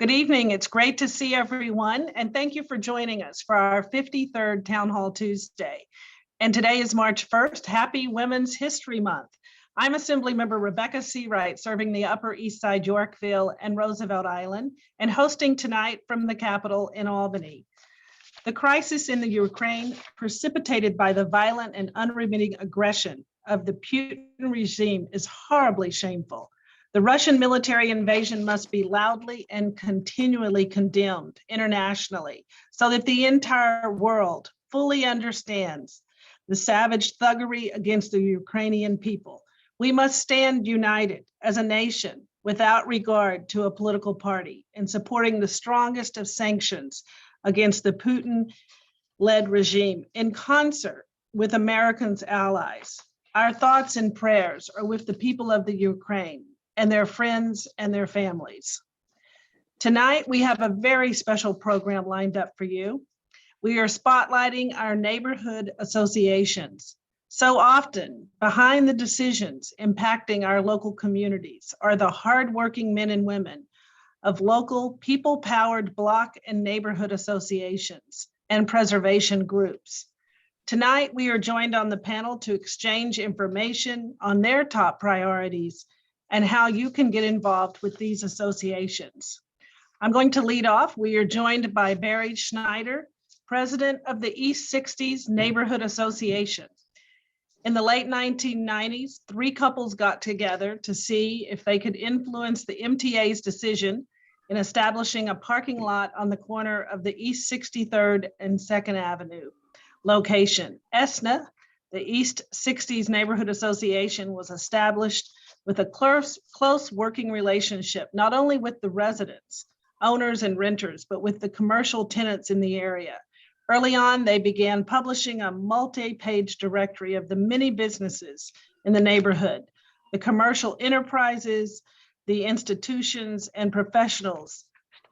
Good evening. It's great to see everyone, and thank you for joining us for our 53rd Town Hall Tuesday. And today is March 1st. Happy Women's History Month. I'm Assemblymember Rebecca Seawright, serving the Upper East Side, Yorkville, and Roosevelt Island, and hosting tonight from the Capitol in Albany. The crisis in the Ukraine, precipitated by the violent and unremitting aggression of the Putin regime, is horribly shameful. The Russian military invasion must be loudly and continually condemned internationally so that the entire world fully understands the savage thuggery against the Ukrainian people. We must stand united as a nation without regard to a political party in supporting the strongest of sanctions against the Putin-led regime in concert with Americans' allies. Our thoughts and prayers are with the people of the Ukraine and their friends and their families. Tonight, we have a very special program lined up for you. We are spotlighting our neighborhood associations. So often, behind the decisions impacting our local communities are the hardworking men and women of local people-powered block and neighborhood associations and preservation groups. Tonight, we are joined on the panel to exchange information on their top priorities and how you can get involved with these associations. I'm going to lead off. We are joined by Barry Schneider, president of the East 60s Neighborhood Association. In the late 1990s, three couples got together to see if they could influence the MTA's decision in establishing a parking lot on the corner of the East 63rd and 2nd Avenue location. ESNA, the East 60s Neighborhood Association, was established with a close working relationship, not only with the residents, owners, and renters, but with the commercial tenants in the area. Early on, they began publishing a multi-page directory of the many businesses in the neighborhood, the commercial enterprises, the institutions, and professionals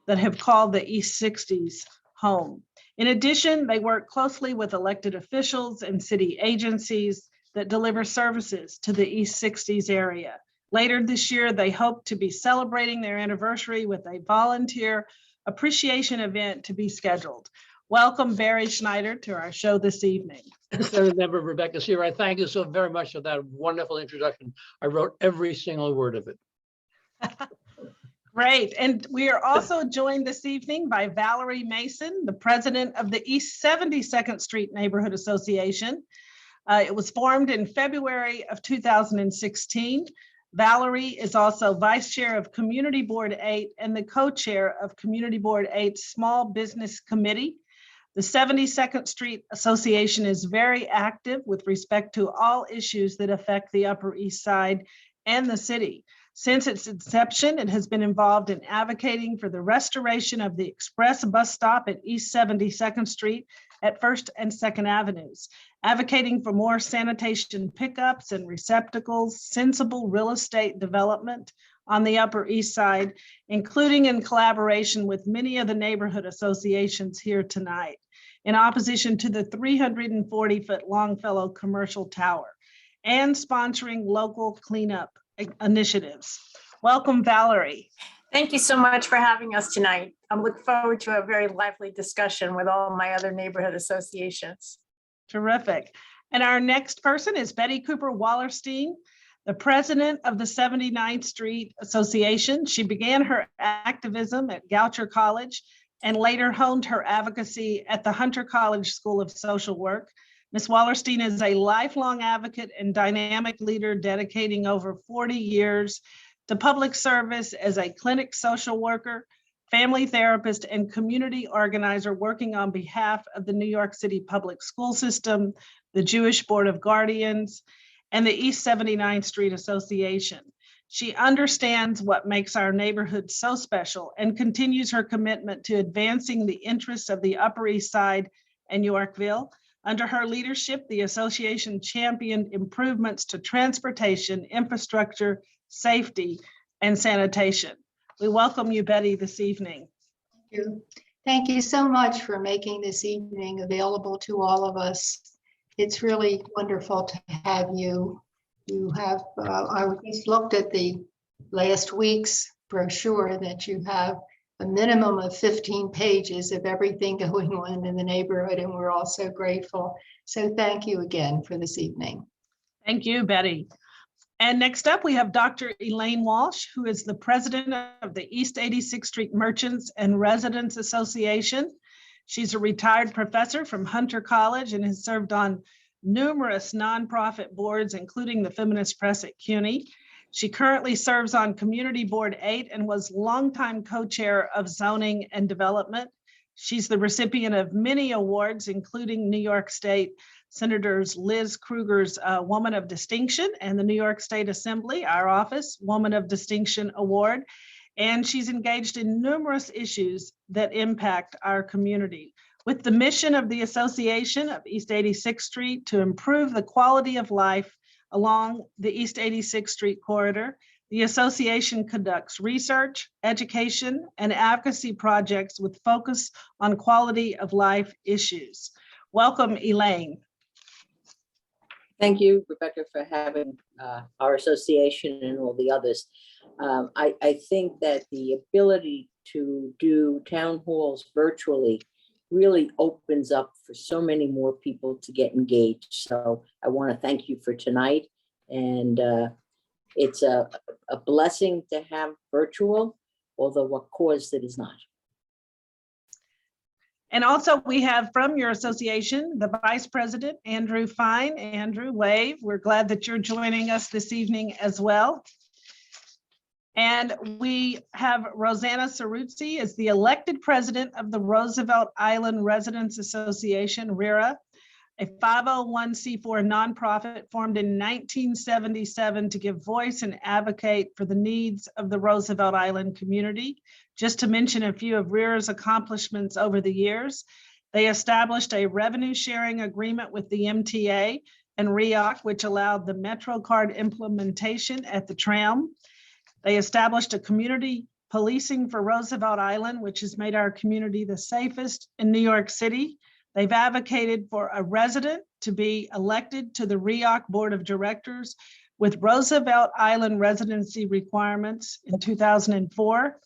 that have called the East 60s home. In addition, they work closely with elected officials and city agencies that deliver services to the East 60s area. Later this year, they hope to be celebrating their anniversary with a volunteer appreciation event to be scheduled. Welcome, Barry Schneider, to our show this evening. Assemblymember Rebecca Seawright, thank you so very much for that wonderful introduction. I wrote every single word of it. Great. And we are also joined this evening by Valerie Mason, the president of the East 72nd Street Neighborhood Association. It was formed in February of 2016. Valerie is also vice chair of Community Board 8 and the co-chair of Community Board 8's Small Business Committee. The 72nd Street Association is very active with respect to all issues that affect the Upper East Side and the city. Since its inception, it has been involved in advocating for the restoration of the express bus stop at East 72nd Street at 1st and 2nd Avenues, advocating for more sanitation pickups and receptacles, sensible real estate development on the Upper East Side, including in collaboration with many of the neighborhood associations here tonight, in opposition to the 340-foot Longfellow commercial tower, and sponsoring local cleanup initiatives. Welcome, Valerie. Thank you so much for having us tonight. I'm looking forward to a very lively discussion with all my other neighborhood associations. Terrific. And our next person is Betty Cooper Wallerstein, the president of the 79th Street Association. She began her activism at Goucher College and later honed her advocacy at the Hunter College School of Social Work. Ms. Wallerstein is a lifelong advocate and dynamic leader dedicating over 40 years to public service as a clinic social worker, family therapist, and community organizer working on behalf of the New York City public school system, the Jewish Board of Guardians, and the East 79th Street Association. She understands what makes our neighborhood so special and continues her commitment to advancing the interests of the Upper East Side and Yorkville. Under her leadership, the association championed improvements to transportation, infrastructure, safety, and sanitation. We welcome you, Betty, this evening. Thank you. Thank you so much for making this evening available to all of us. It's really wonderful to have you. You have, I just looked at the last week's brochure that you have a minimum of 15 pages of everything going on in the neighborhood, and we're all so grateful. So thank you again for this evening. Thank you, Betty. And next up, we have Dr. Elaine Walsh, who is the president of the East 86th Street Merchants and Residents Association. She's a retired professor from Hunter College and has served on numerous nonprofit boards, including the Feminist Press at CUNY. She currently serves on Community Board 8 and was longtime co-chair of Zoning and Development. She's the recipient of many awards, including New York State Senators Liz Kruger's Woman of Distinction and the New York State Assembly, our office, Woman of Distinction Award. And she's engaged in numerous issues that impact our community. With the mission of the Association of East 86th Street to improve the quality of life along the East 86th Street corridor, the association conducts research, education, and advocacy projects with focus on quality of life issues. Welcome, Elaine. Thank you, Rebecca, for having our association and all the others. I think that the ability to do town halls virtually really opens up for so many more people to get engaged. So I want to thank you for tonight. And it's a blessing to have virtual, although what caused it is not. And also we have from your association, the Vice President, Andrew Fine. Andrew, wave. We're glad that you're joining us this evening as well. And we have Rosanna Ceruzzi as the elected president of the Roosevelt Island Residents Association, RERA, a 501c4 nonprofit formed in 1977 to give voice and advocate for the needs of the Roosevelt Island community. Just to mention a few of RERA's accomplishments over the years, they established a revenue sharing agreement with the MTA and REOC, which allowed the MetroCard implementation at the tram. They established a community policing for Roosevelt Island, which has made our community the safest in New York City. They've advocated for a resident to be elected to the REOC Board of Directors with Roosevelt Island residency requirements in 2004.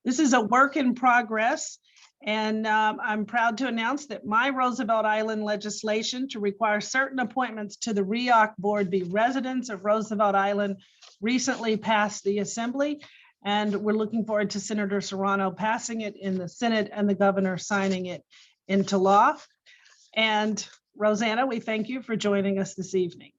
This is a work in progress, and I'm proud to announce that my Roosevelt Island legislation to require certain appointments to the REOC Board be residents of Roosevelt Island recently passed the Assembly, and we're looking forward to Senator Serrano passing it in the Senate and the governor signing it into law. And Rosanna, we thank you for joining us this evening.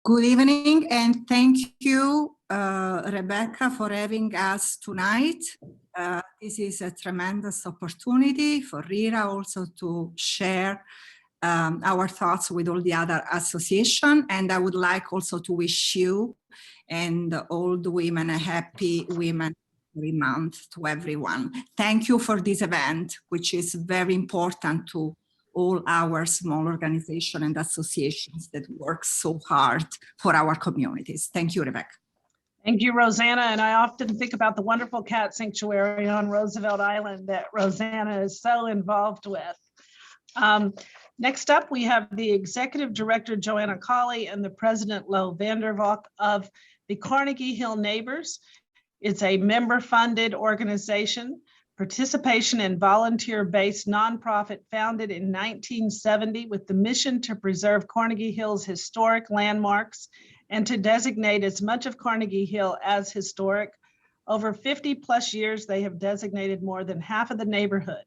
Good evening, and thank you, Rebecca, for having us tonight. This is a tremendous opportunity for RERA also to share our thoughts with all the other association. And I would like also to wish you and all the women a happy Women's Month to everyone. Thank you for this event, which is very important to all our small organizations and associations that work so hard for our communities. Thank you, Rebecca. Thank you, Rosanna. And I often think about the wonderful cat sanctuary on Roosevelt Island that Rosanna is so involved with. Next up, we have the Executive Director, Joanna Colley, and the President, Lo Vandervalk of the Carnegie Hill Neighbors. It's a member-funded organization, participation and volunteer-based nonprofit founded in 1970 with the mission to preserve Carnegie Hill's historic landmarks and to designate as much of Carnegie Hill as historic. Over 50 plus years, they have designated more than half of the neighborhood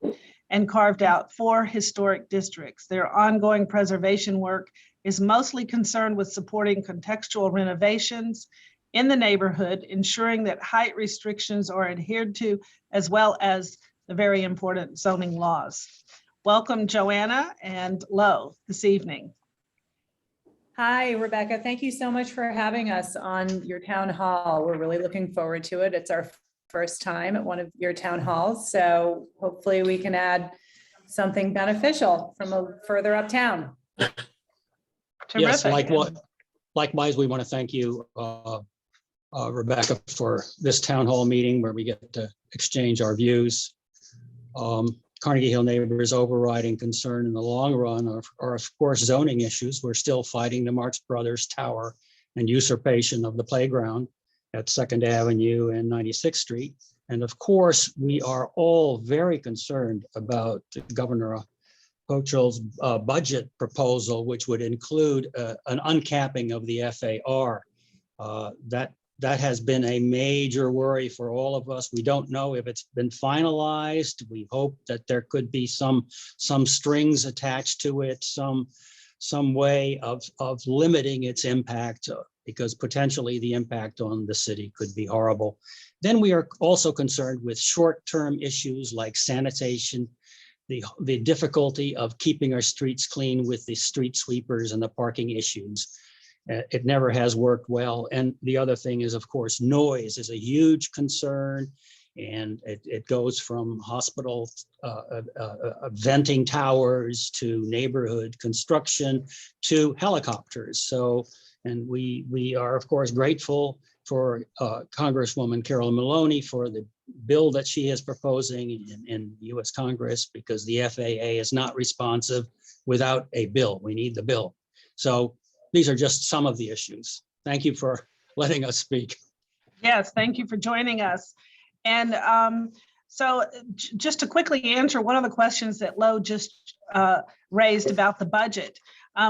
and carved out 4 historic districts. Their ongoing preservation work is mostly concerned with supporting contextual renovations in the neighborhood, ensuring that height restrictions are adhered to, as well as the very important zoning laws. Welcome, Joanna and Lo, this evening. Hi, Rebecca. Thank you so much for having us on your town hall. We're really looking forward to it. It's our first time at one of your town halls, so hopefully we can add something beneficial from a further uptown. Yes, Terrific. likewise, we want to thank you, Rebecca, for this town hall meeting where we get to exchange our views. Carnegie Hill Neighbors' overriding concern in the long run are of course zoning issues. We're still fighting the Marx Brothers Tower and usurpation of the playground. at 2nd Avenue and 96th Street. And of course, we are all very concerned about Governor Hochul's budget proposal, which would include an uncapping of the FAR. That has been a major worry for all of us. We don't know if it's been finalized. We hope that there could be some strings attached to it, some way of limiting its impact, because potentially the impact on the city could be horrible. Then we are also concerned with short-term issues like sanitation, the difficulty of keeping our streets clean with the street sweepers and the parking issues. It never has worked well. And the other thing is, of course, noise is a huge concern. And it goes from hospital venting towers to neighborhood construction to helicopters. So, and we are, of course, grateful for Congresswoman Carolyn Maloney for the bill that she is proposing in US Congress, because the FAA is not responsive without a bill. We need the bill. So these are just some of the issues. Thank you for letting us speak. Yes, thank you for joining us. And so just to quickly answer one of the questions that Lo just raised about the budget.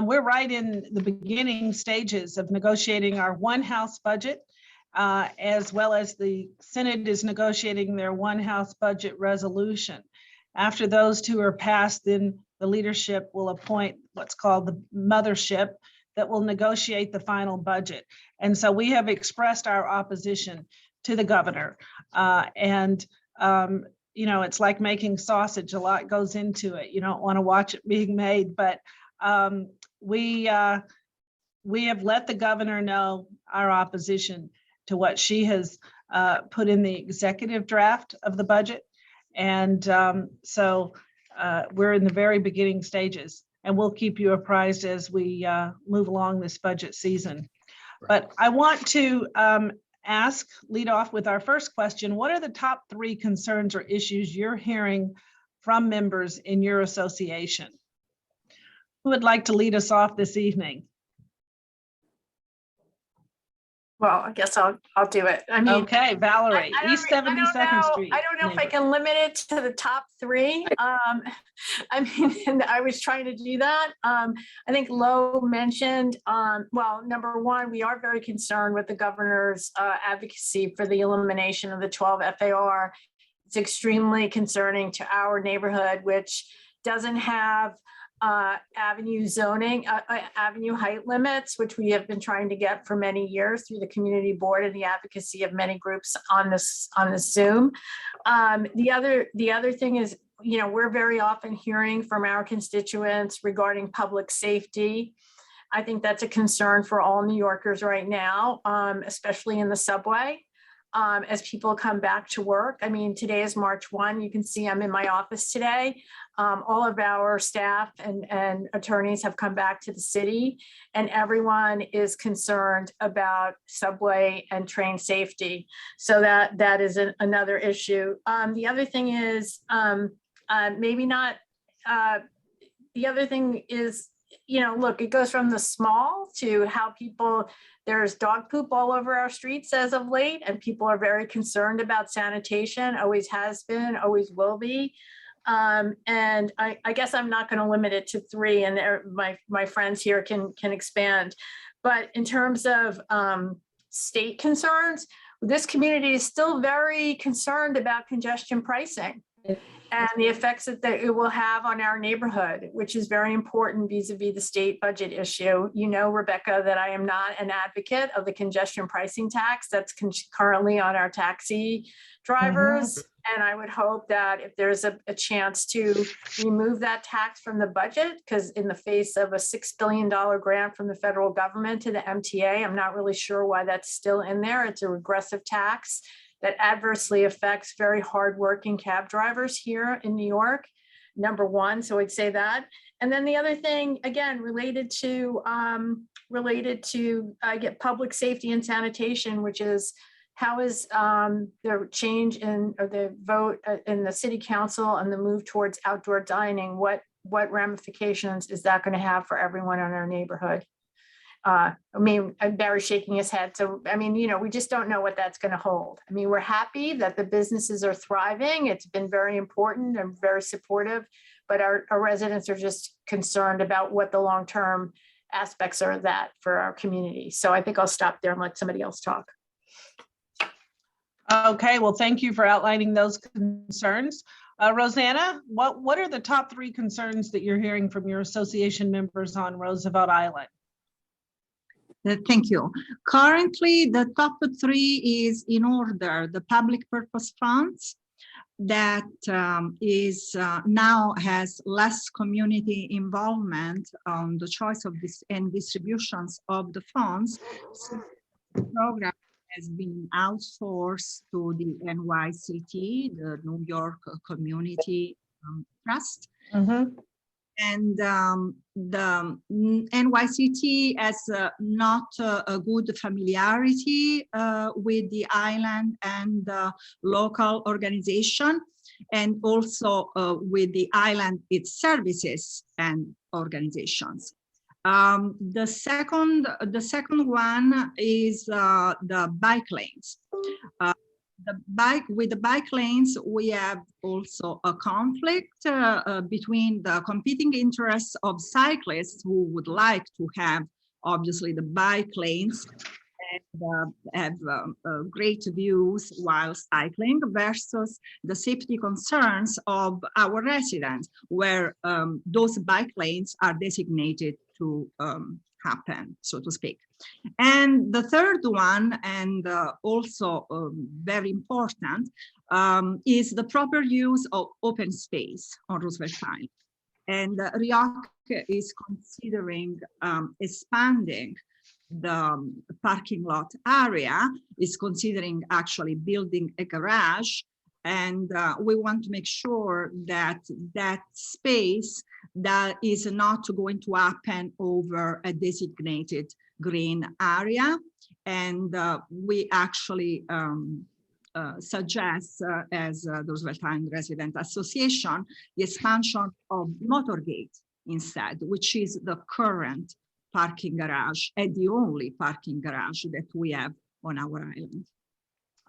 We're right in the beginning stages of negotiating our one House budget, as well as the Senate is negotiating their one House budget resolution. After those two are passed, then the leadership will appoint what's called the mothership that will negotiate the final budget. And so we have expressed our opposition to the governor. You know, it's like making sausage, a lot goes into it. You don't want to watch it being made, but we have let the governor know our opposition to what she has put in the executive draft of the budget. And so we're in the very beginning stages, and we'll keep you apprised as we move along this budget season. But I want to lead off with our first question. What are the top 3 concerns or issues you're hearing from members in your association? Who would like to lead us off this evening? Well, I guess I'll do it. I mean, Okay, Valerie, I don't East re- I don't 72nd know- Street. I don't know if I can limit it to the top 3. I mean, and I was trying to do that. I think Lo mentioned, well, number 1, we are very concerned with the governor's advocacy for the elimination of the 12 FAR. It's extremely concerning to our neighborhood, which doesn't have avenue zoning, avenue height limits, which we have been trying to get for many years through the community board and the advocacy of many groups on this Zoom. The other thing is, you know, we're very often hearing from our constituents regarding public safety. I think that's a concern for all New Yorkers right now, especially in the subway. As people come back to work. I mean, today is March 1. You can see I'm in my office today. All of our staff and attorneys have come back to the city, and everyone is concerned about subway and train safety. So that is another issue. The other thing is maybe not. The other thing is, you know, look, it goes from the small to how people, there's dog poop all over our streets as of late, and people are very concerned about sanitation, always has been, always will be. And I guess I'm not going to limit it to 3, and my friends here can expand. But in terms of state concerns, this community is still very concerned about congestion pricing and the effects that it will have on our neighborhood, which is very important vis-a-vis the state budget issue. You know, Rebecca, that I am not an advocate of the congestion pricing tax that's currently on our taxi drivers. And I would hope that if there's a chance to remove that tax from the budget, because in the face of a $6 billion grant from the federal government to the MTA, I'm not really sure why that's still in there. It's a regressive tax that adversely affects very hardworking cab drivers here in New York, number 1. So I'd say that. And then the other thing, again, related to get public safety and sanitation, which is how is the change in or the vote in the city council and the move towards outdoor dining, what ramifications is that going to have for everyone in our neighborhood? I mean, Barry's shaking his head. So, I mean, we just don't know what that's going to hold. I mean, we're happy that the businesses are thriving. It's been very important and very supportive, but our residents are just concerned about what the long-term aspects are of that for our community. So I think I'll stop there and let somebody else talk. Okay, well, thank you for outlining those concerns. Rosanna, what are the top 3 concerns that you're hearing from your association members on Roosevelt Island? Thank you. Currently, the top 3 is in order: the public purpose funds that is now has less community involvement on the choice of this and distributions of the funds. So the program has been outsourced to the NYCT, the New York Community Trust. Mhm. And the NYCT has not a good familiarity with the island and the local organization, and also with the island, its services and organizations. The second one is the bike lanes. With the bike lanes, we have also a conflict between the competing interests of cyclists who would like to have, obviously, the bike lanes and have great views while cycling, versus the safety concerns of our residents, where those bike lanes are designated to happen, so to speak. And the third one, and also very important, is the proper use of open space on Roosevelt Island. And RIOC is considering expanding the parking lot area, is considering actually building a garage. And we want to make sure that that space that is not going to happen over a designated green area. And we actually suggest, as the Roosevelt Island Resident Association, the expansion of Motorgate instead, which is the current parking garage and the only parking garage that we have on our island.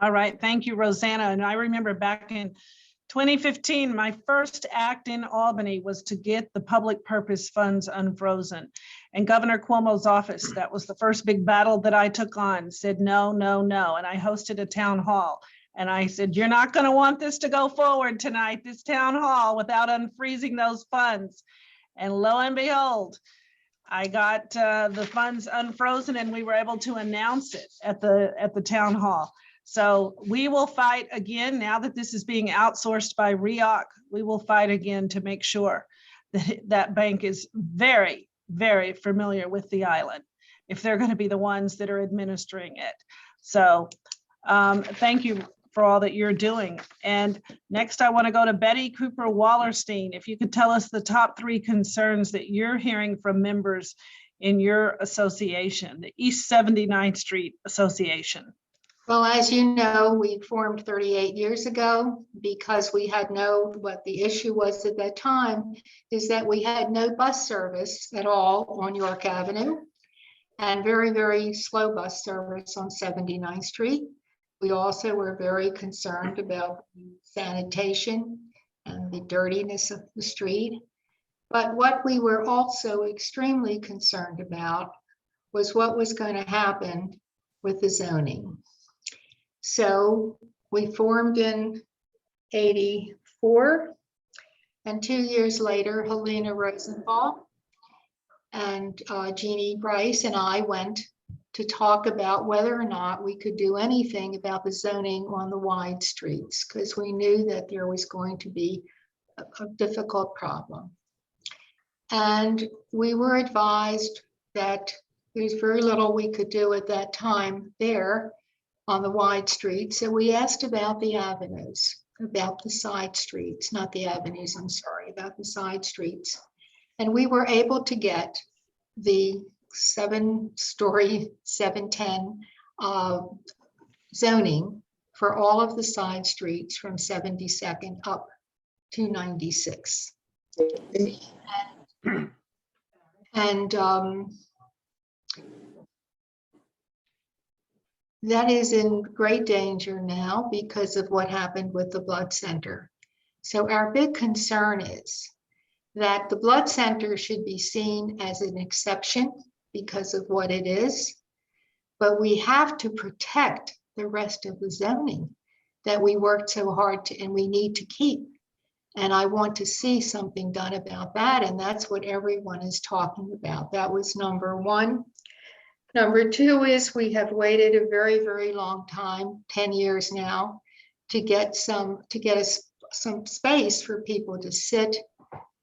All right, thank you, Rosanna. And I remember back in 2015, my first act in Albany was to get the public purpose funds unfrozen. And Governor Cuomo's office, that was the first big battle that I took on, said no, no, no. And I hosted a town hall. And I said, you're not going to want this to go forward tonight, this town hall, without unfreezing those funds. And lo and behold, I got the funds unfrozen, and we were able to announce it at the town hall. So we will fight again, now that this is being outsourced by RIOC, we will fight again to make sure that that bank is very, very familiar with the island, if they're going to be the ones that are administering it. So thank you for all that you're doing. And next I want to go to Betty Cooper Wallerstein. If you could tell us the top 3 concerns that you're hearing from members in your association, the East 79th Street Association. Well, as you know, we formed 38 years ago because we had what the issue was at that time is that we had no bus service at all on York Avenue and very, very slow bus service on 79th Street. We also were very concerned about sanitation and the dirtiness of the street. But what we were also extremely concerned about was what was going to happen with the zoning. So we formed in '84, and 2 years later, Helena Rosenthal and Jeannie Bryce and I went to talk about whether or not we could do anything about the zoning on the wide streets, because we knew that there was going to be a difficult problem. And we were advised that there's very little we could do at that time there on the wide streets. So we asked about the avenues, about the side streets, not the avenues, I'm sorry, about the side streets. And we were able to get the 7-story, 710 zoning for all of the side streets from 72nd up to 96. And that is in great danger now because of what happened with the blood center. So our big concern is that the blood center should be seen as an exception because of what it is, but we have to protect the rest of the zoning that we worked so hard to, and we need to keep. And I want to see something done about that, and that's what everyone is talking about. That was number one. Number two is we have waited a very, very long time, 10 years now, to get some space for people to sit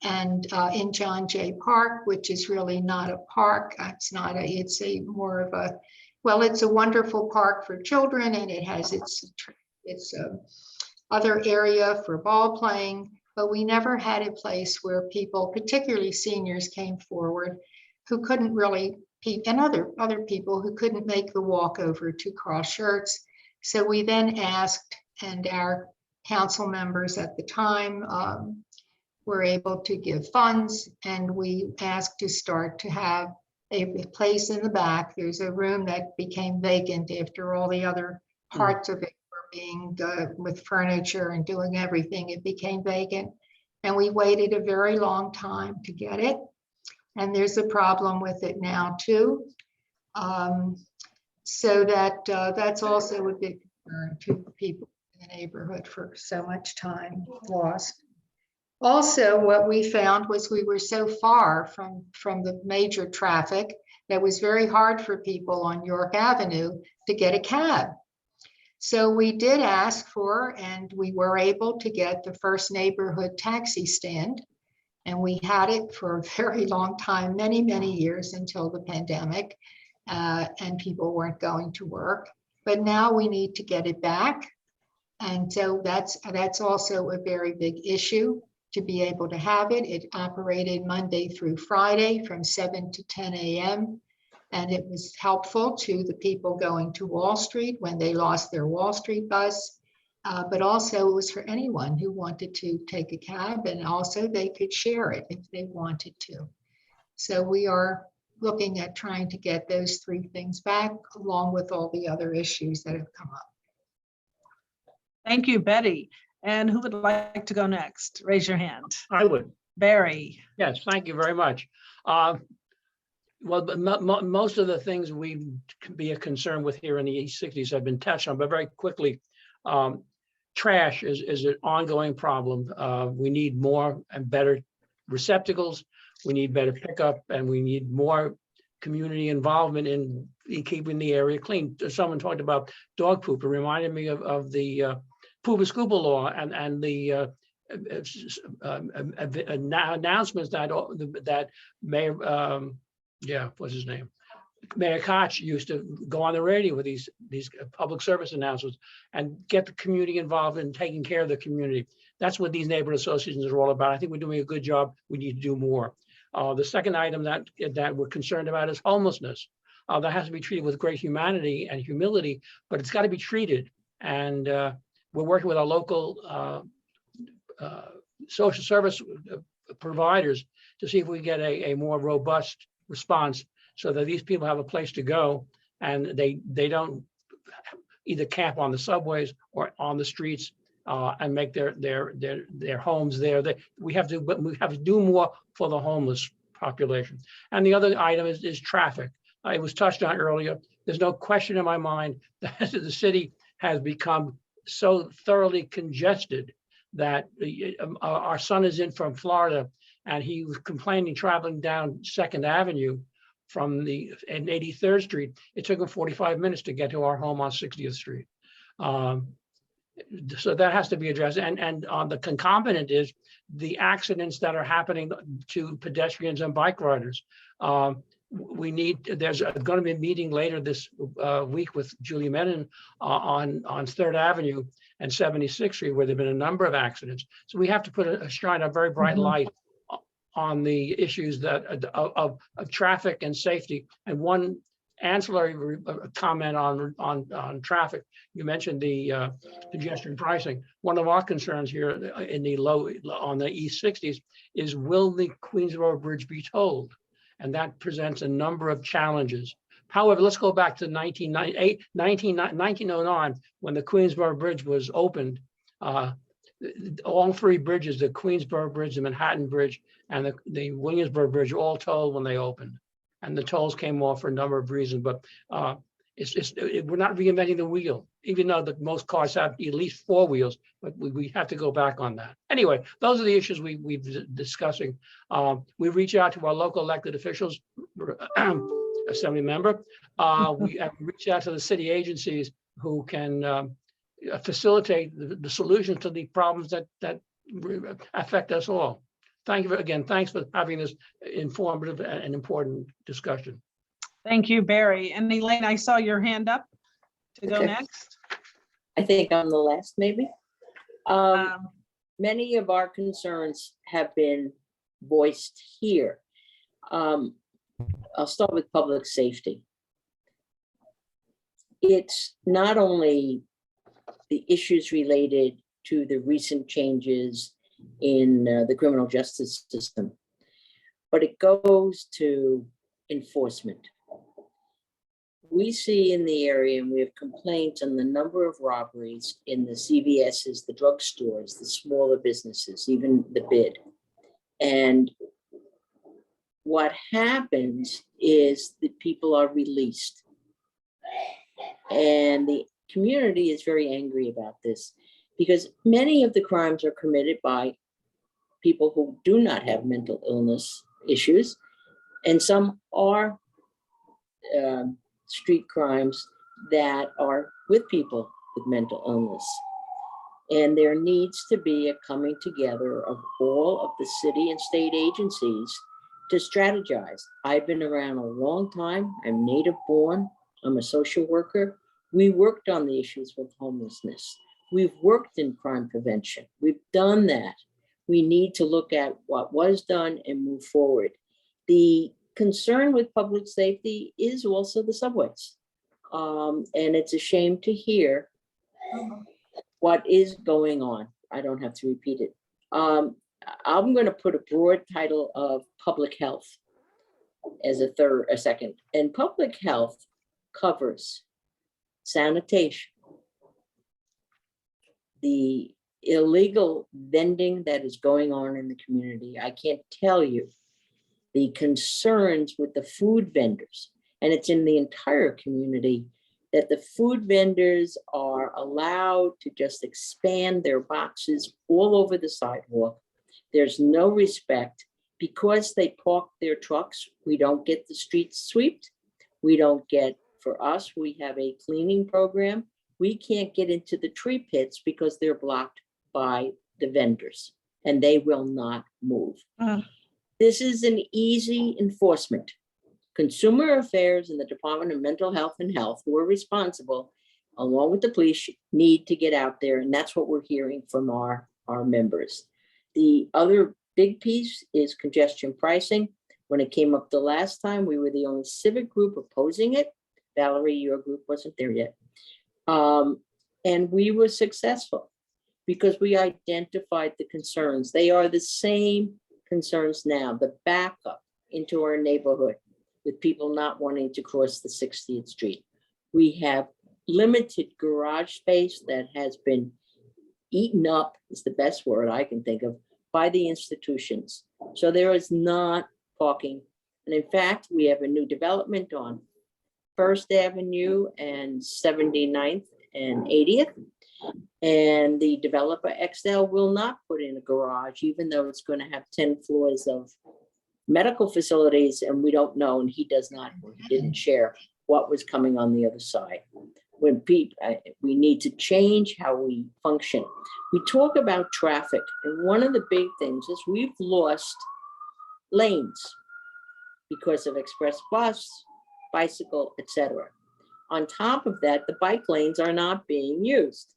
and in John Jay Park, which is really not a park. It's a more of a, well, it's a wonderful park for children, and it has its other area for ball playing, but we never had a place where people, particularly seniors, came forward who couldn't really, and other people who couldn't make the walk over to Cross Shirts. So we then asked, and our council members at the time were able to give funds, and we asked to start to have a place in the back. There's a room that became vacant after all the other parts of it were being done with furniture and doing everything. It became vacant, and we waited a very long time to get it. And there's a problem with it now too. So that's also a big concern to people in the neighborhood for so much time lost. Also, what we found was we were so far from the major traffic that it was very hard for people on York Avenue to get a cab. So we did ask for, and we were able to get the first neighborhood taxi stand. And we had it for a very long time, many, many years until the pandemic, and people weren't going to work. But now we need to get it back. And so that's also a very big issue, to be able to have it. It operated Monday through Friday from 7 to 10 a.m. And it was helpful to the people going to Wall Street when they lost their Wall Street bus. But also it was for anyone who wanted to take a cab, and also they could share it if they wanted to. So we are looking at trying to get those three things back, along with all the other issues that have come up. Thank you, Betty. And who would like to go next? Raise your hand. I would. Barry. Yes, thank you very much. Well, most of the things we can be a concern with here in the East 60s have been touched on, but very quickly, trash is an ongoing problem. We need more and better receptacles. We need better pickup, and we need more community involvement in keeping the area clean. Someone talked about dog poop. It reminded me of the Pooba Scoopa law and the announcements that Mayor, what's his name? Mayor Koch used to go on the radio with these public service announcements and get the community involved in taking care of the community. That's what these neighborhood associations are all about. I think we're doing a good job. We need to do more. The second item that we're concerned about is homelessness. That has to be treated with great humanity and humility, but it's got to be treated. And we're working with our local social service providers to see if we get a more robust response, so that these people have a place to go and they don't either camp on the subways or on the streets and make their homes there. We have to do more for the homeless population. And the other item is traffic. It was touched on earlier. There's no question in my mind that the city has become so thoroughly congested that our son is in from Florida, and he was complaining traveling down 2nd Avenue from the 83rd Street. It took him 45 minutes to get to our home on 60th Street. So that has to be addressed. And on the concomitant is the accidents that are happening to pedestrians and bike riders. There's going to be a meeting later this week with Julie Menon on 3rd Avenue and 76th Street, where there've been a number of accidents. So we have to put shine a very bright light on the issues of traffic and safety. And one ancillary comment on traffic, you mentioned the congestion pricing. One of our concerns here in on the East 60s is, will the Queens Road Bridge be tolled? And that presents a number of challenges However, let's go back to 1909, when the Queensboro Bridge was opened. All three bridges, the Queensboro Bridge, the Manhattan Bridge, and the Williamsburg Bridge, were all tolled when they opened. And the tolls came off for a number of reasons, but we're not reinventing the wheel, even though the most cars have at least four wheels, but we have to go back on that. Anyway, those are the issues we've discussing. We reach out to our local elected officials, assembly member. We have reached out to the city agencies who can facilitate the solutions to the problems that affect us all. Thank you again. Thanks for having this informative and important discussion. Thank you, Barry. And Elaine, I saw your hand up to go Okay. next. I think I'm the last, maybe. Many of our concerns have been voiced here. I'll start with public safety. It's not only the issues related to the recent changes in the criminal justice system, but it goes to enforcement. We see in the area, and we have complaints on the number of robberies in the CVSs, the drugstores, the smaller businesses, even the bid. And what happens is that people are released. And the community is very angry about this because many of the crimes are committed by people who do not have mental illness issues. And some are street crimes that are with people with mental illness. And there needs to be a coming together of all of the city and state agencies to strategize. I've been around a long time. I'm native born. I'm a social worker. We worked on the issues with homelessness. We've worked in crime prevention. We've done that. We need to look at what was done and move forward. The concern with public safety is also the subways. And it's a shame to hear what is going on. I don't have to repeat it. I'm going to put a broad title of public health as a second. And public health covers sanitation, the illegal vending that is going on in the community. I can't tell you the concerns with the food vendors, and it's in the entire community, that the food vendors are allowed to just expand their boxes all over the sidewalk. There's no respect. Because they park their trucks, we don't get the streets swept. We don't get, for us, we have a cleaning program. We can't get into the tree pits because they're blocked by the vendors and they will not move. This is an easy enforcement. Consumer Affairs and the Department of Mental Health and Health, who are responsible, along with the police, need to get out there. And that's what we're hearing from our members. The other big piece is congestion pricing. When it came up the last time, we were the only civic group opposing it. Valerie, your group wasn't there yet. And we were successful because we identified the concerns. They are the same concerns now, the backup into our neighborhood with people not wanting to cross the 60th Street. We have limited garage space that has been eaten up, is the best word I can think of, by the institutions. So there is not parking. And in fact, we have a new development on First Avenue and 79th and 80th. And the developer XL will not put in a garage, even though it's going to have 10 floors of medical facilities. And we don't know, and he does not, he didn't share what was coming on the other side. When we need to change how we function. We talk about traffic, and one of the big things is we've lost lanes because of express bus, bicycle, etc. On top of that, the bike lanes are not being used.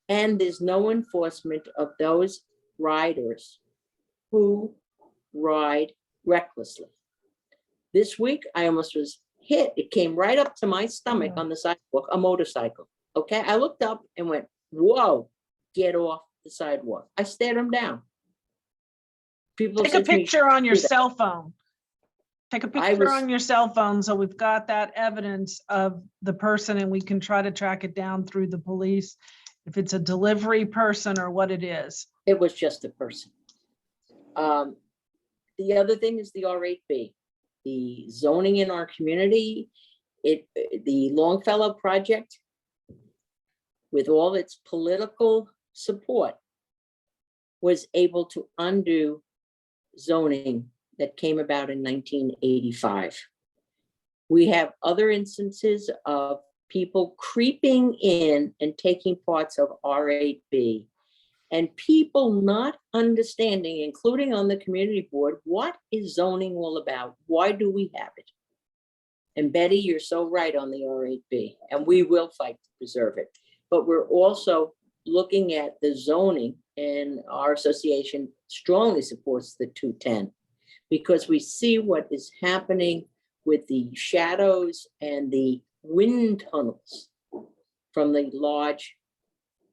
And there's no enforcement of those riders who ride recklessly. This week, I almost was hit. It came right up to my stomach on the sidewalk, a motorcycle. Okay, I looked up and went, whoa, get off the sidewalk. I stared him down. People Take a said to me, picture on your "Do that." cell phone. Take a I picture was- on your cell phone so we've got that evidence of the person and we can try to track it down through the police, if it's a delivery person or what it is. It was just a person. The other thing is the R8B, the zoning in our community, the Longfellow project, with all its political support, was able to undo zoning that came about in 1985. We have other instances of people creeping in and taking parts of R8B, and people not understanding, including on the community board, what is zoning all about? Why do we have it? And Betty, you're so right on the R8B, and we will fight to preserve it. But we're also looking at the zoning, and our association strongly supports the 210, because we see what is happening with the shadows and the wind tunnels from the large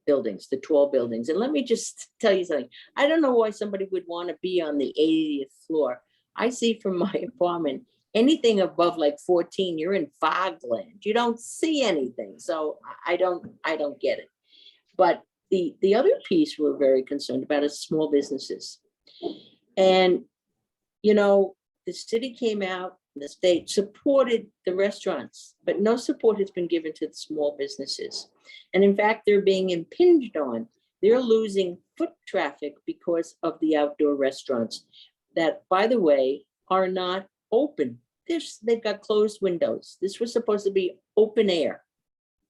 buildings, the tall buildings. And let me just tell you something. I don't know why somebody would want to be on the 80th floor. I see from my apartment, anything above like 14, you're in fogland. You don't see anything. So I don't get it. But the other piece we're very concerned about is small businesses. And, you know, the city came out, the state supported the restaurants, but no support has been given to the small businesses. And in fact, they're being impinged on. They're losing foot traffic because of the outdoor restaurants that, by the way, are not open. They've got closed windows. This was supposed to be open air.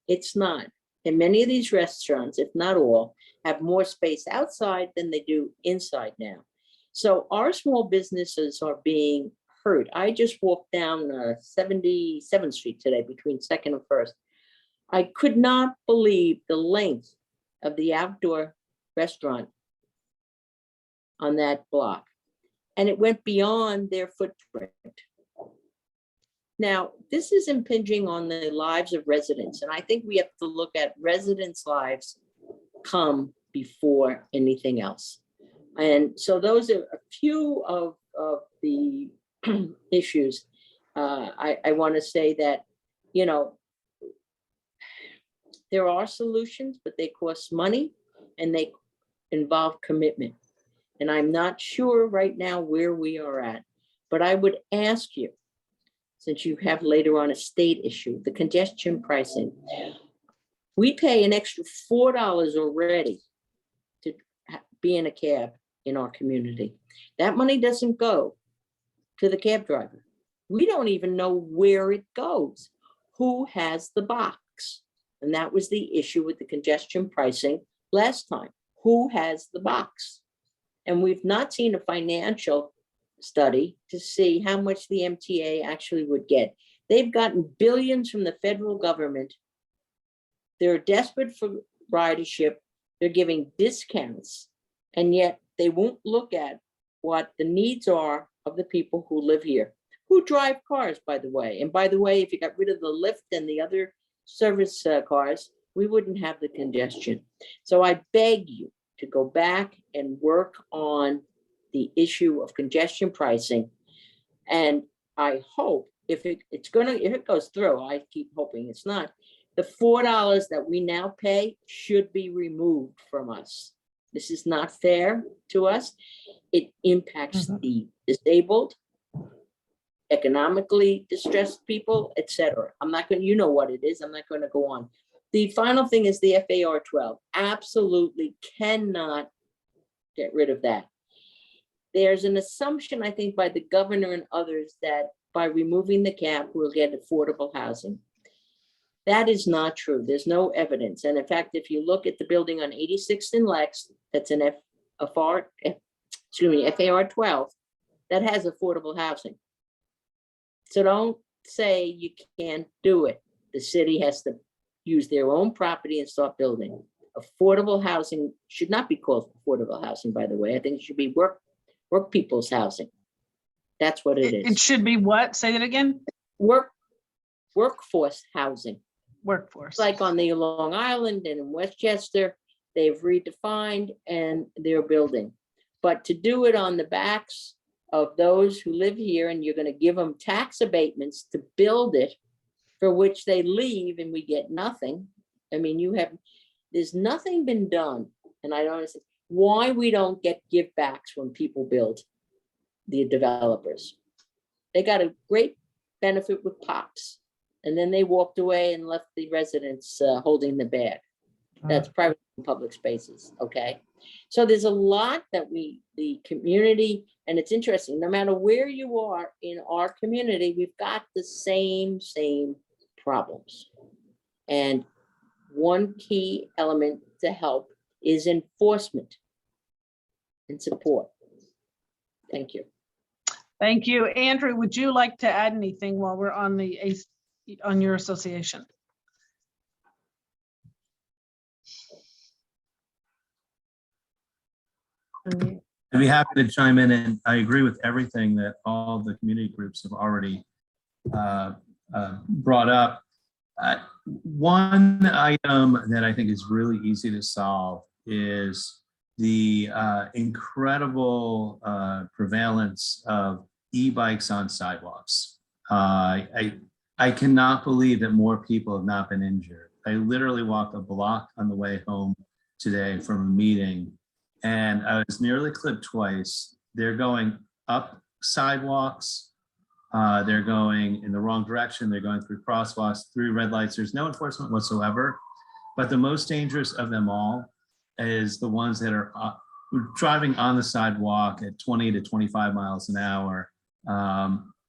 It's not. And many of these restaurants, if not all, have more space outside than they do inside now. So our small businesses are being hurt. I just walked down 77th Street today between 2nd and 1st. I could not believe the length of the outdoor restaurant on that block. And it went beyond their footprint. Now, this is impinging on the lives of residents. And I think we have to look at residents' lives come before anything else. And so those are a few of the issues. I want to say that, you know, there are solutions, but they cost money and they involve commitment. And I'm not sure right now where we are at, but I would ask you, since you have later on a state issue, the congestion pricing, we pay an extra $4 already to be in a cab in our community. That money doesn't go to the cab driver. We don't even know where it goes. Who has the box? And that was the issue with the congestion pricing last time. Who has the box? And we've not seen a financial study to see how much the MTA actually would get. They've gotten billions from the federal government. They're desperate for ridership. They're giving discounts, and yet they won't look at what the needs are of the people who live here, who drive cars, by the way. And by the way, if you got rid of the Lyft and the other service cars, we wouldn't have the congestion. So I beg you to go back and work on the issue of congestion pricing. And I hope if it goes through, I keep hoping it's not, the $4 that we now pay should be removed from us. This is not fair to us. It impacts the disabled, economically distressed people, etc. I'm not going to, you know what it is. I'm not going to go on. The final thing is the FAR 12. Absolutely cannot get rid of that. There's an assumption, I think, by the governor and others that by removing the cap, we'll get affordable housing. That is not true. There's no evidence. And in fact, if you look at the building on 86th and Lex, that's an FAR 12, that has affordable housing. So don't say you can't do it. The city has to use their own property and start building. Affordable housing should not be called affordable housing, by the way. I think it should be work people's housing. That's what it It is. should be what? Say that again? Workforce housing. Workforce. Like on the Long Island and in Westchester, they've redefined and they're building. But to do it on the backs of those who live here, and you're gonna give them tax abatements to build it, for which they leave and we get nothing. I mean, there's nothing been done, and I don't understand why we don't get give backs when people build, the developers. They got a great benefit with pops, and then they walked away and left the residents holding the bag. That's private and public spaces, okay? So there's a lot that the community, and it's interesting, no matter where you are in our community, we've got the same problems. And one key element to help is enforcement and support. Thank you. Thank you. Andrew, would you like to add anything while we're on on your association? I'd be happy to chime in, and I agree with everything that all the community groups have already brought up. One item that I think is really easy to solve is the incredible prevalence of e-bikes on sidewalks. I cannot believe that more people have not been injured. I literally walked a block on the way home today from a meeting, and I was nearly clipped twice. They're going up sidewalks. They're going in the wrong direction. They're going through crosswalks, through red lights. There's no enforcement whatsoever. But the most dangerous of them all is the ones that are driving on the sidewalk at 20 to 25 miles an hour.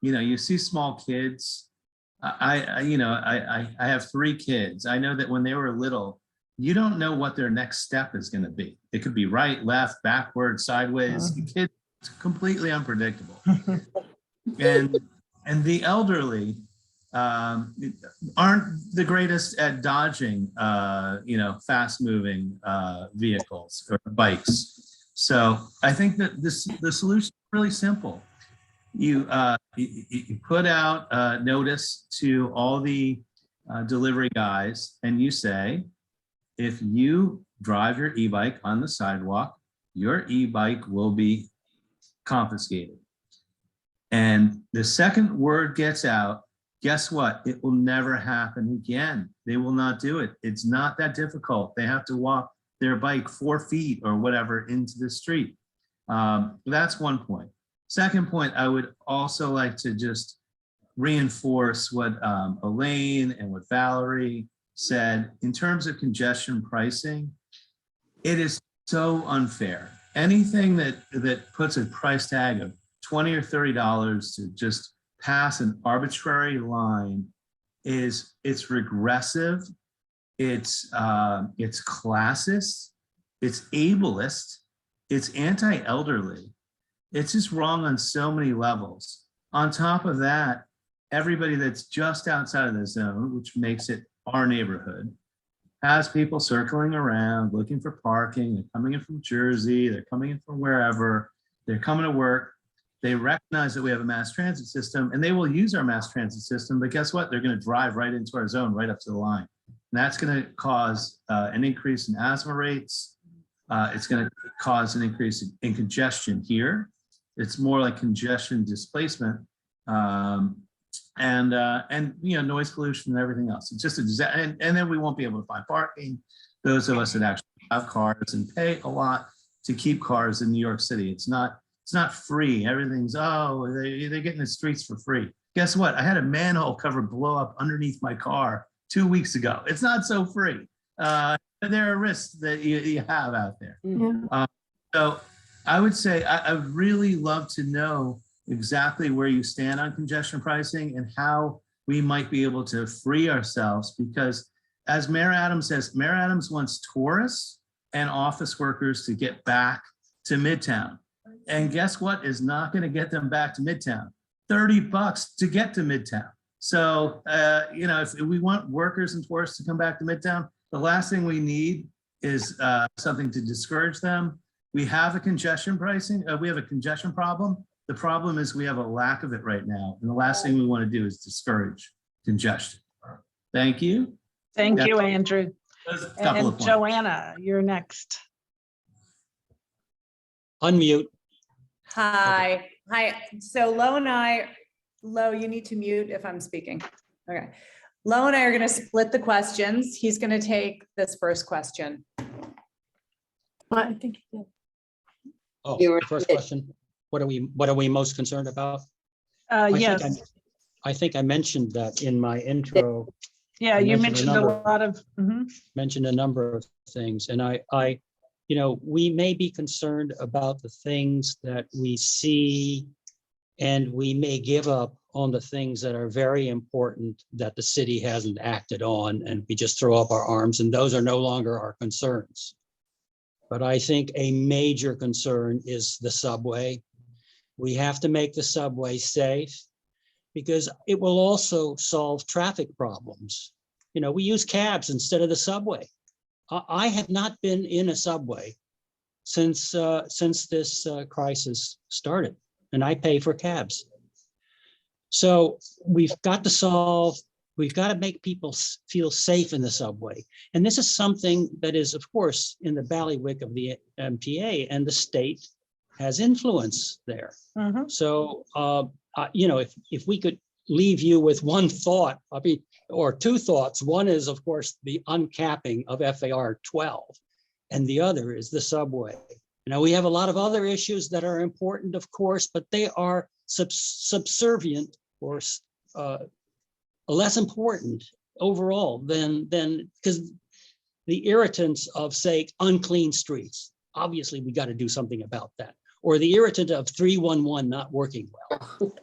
You see small kids. I have 3 kids. I know that when they were little, you don't know what their next step is going to be. It could be right, left, backward, sideways. The kids, it's completely unpredictable. And the elderly aren't the greatest at dodging, fast moving vehicles or bikes. So I think that the solution is really simple. You put out notice to all the delivery guys, and you say, if you drive your e-bike on the sidewalk, your e-bike will be confiscated. And the second word gets out, guess what? It will never happen again. They will not do it. It's not that difficult. They have to walk their bike 4 feet or whatever into the street. That's one point. Second point, I would also like to just reinforce what Elaine and what Valerie said in terms of congestion pricing. It is so unfair. Anything that puts a price tag of $20 or $30 to just pass an arbitrary line it's regressive, it's classist, it's ableist, it's anti-elderly. It's just wrong on so many levels. On top of that, everybody that's just outside of the zone, which makes it our neighborhood, has people circling around looking for parking. They're coming in from Jersey, they're coming in from wherever, they're coming to work. They recognize that we have a mass transit system, and they will use our mass transit system, but guess what? They're going to drive right into our zone, right up to the line. And that's going to cause an increase in asthma rates. It's going to cause an increase in congestion here. It's more like congestion displacement, and noise pollution and everything else. It's just a disaster. And then we won't be able to find parking. Those of us that actually have cars and pay a lot to keep cars in New York City. It's not free. Everything's, they're getting the streets for free. Guess what? I had a manhole cover blow up underneath my car 2 weeks ago. It's not so free. There are risks that you have out there. Yeah. So I would say I would really love to know exactly where you stand on congestion pricing and how we might be able to free ourselves, because as Mayor Adams says, Mayor Adams wants tourists and office workers to get back to Midtown. And guess what is not going to get them back to Midtown? $30 to get to Midtown. So, if we want workers and tourists to come back to Midtown, the last thing we need is something to discourage them. We have a congestion pricing. We have a congestion problem. The problem is we have a lack of it right now. And the last thing we want to do is discourage congestion. Thank you. Thank you, Andrew. There's a couple of And points. Joanna, you're next. Unmute. Hi, Hi, so Lo, you need to mute if I'm speaking. Okay. Lo and I are going to split the questions. He's going to take this first question. I think he did. Oh, You were- the first question, what are we most concerned about? I think Yes, I think I mentioned that in my intro, yeah, I you mentioned a mentioned a number. lot of, mhm. mentioned a number of things, and we may be concerned about the things that we see, and we may give up on the things that are very important that the city hasn't acted on, and we just throw up our arms, and those are no longer our concerns. But I think a major concern is the subway. We have to make the subway safe because it will also solve traffic problems. We use cabs instead of the subway. I have not been in a subway since this crisis started, and I pay for cabs. So we've got to make people feel safe in the subway. And this is something that is, of course, in the bailiwick of the MTA, and the state has influence there. Mhm. So, if we could leave you with one thought, or two thoughts. One is, of course, the uncapping of FAR 12, and the other is the subway. We have a lot of other issues that are important, of course, but they are subservient or less important overall than because the irritants of, say, unclean streets. Obviously, we got to do something about that. Or the irritant of 311 not working well.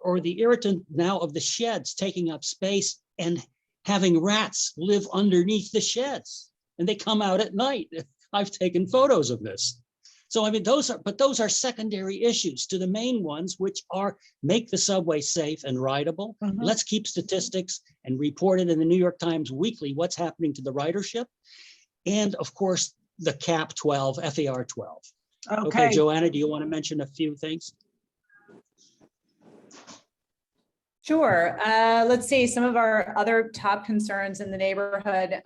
Or the irritant now of the sheds taking up space and having rats live underneath the sheds, and they come out at night. I've taken photos of this. So, those are secondary issues to the main ones, which are make the subway safe and rideable. Mhm. Let's keep statistics and report it in the New York Times weekly, what's happening to the ridership. And of course, the FAR 12. Okay, Okay, Joanna, do you want to mention a few things? Sure. Let's see, some of our other top concerns in the neighborhood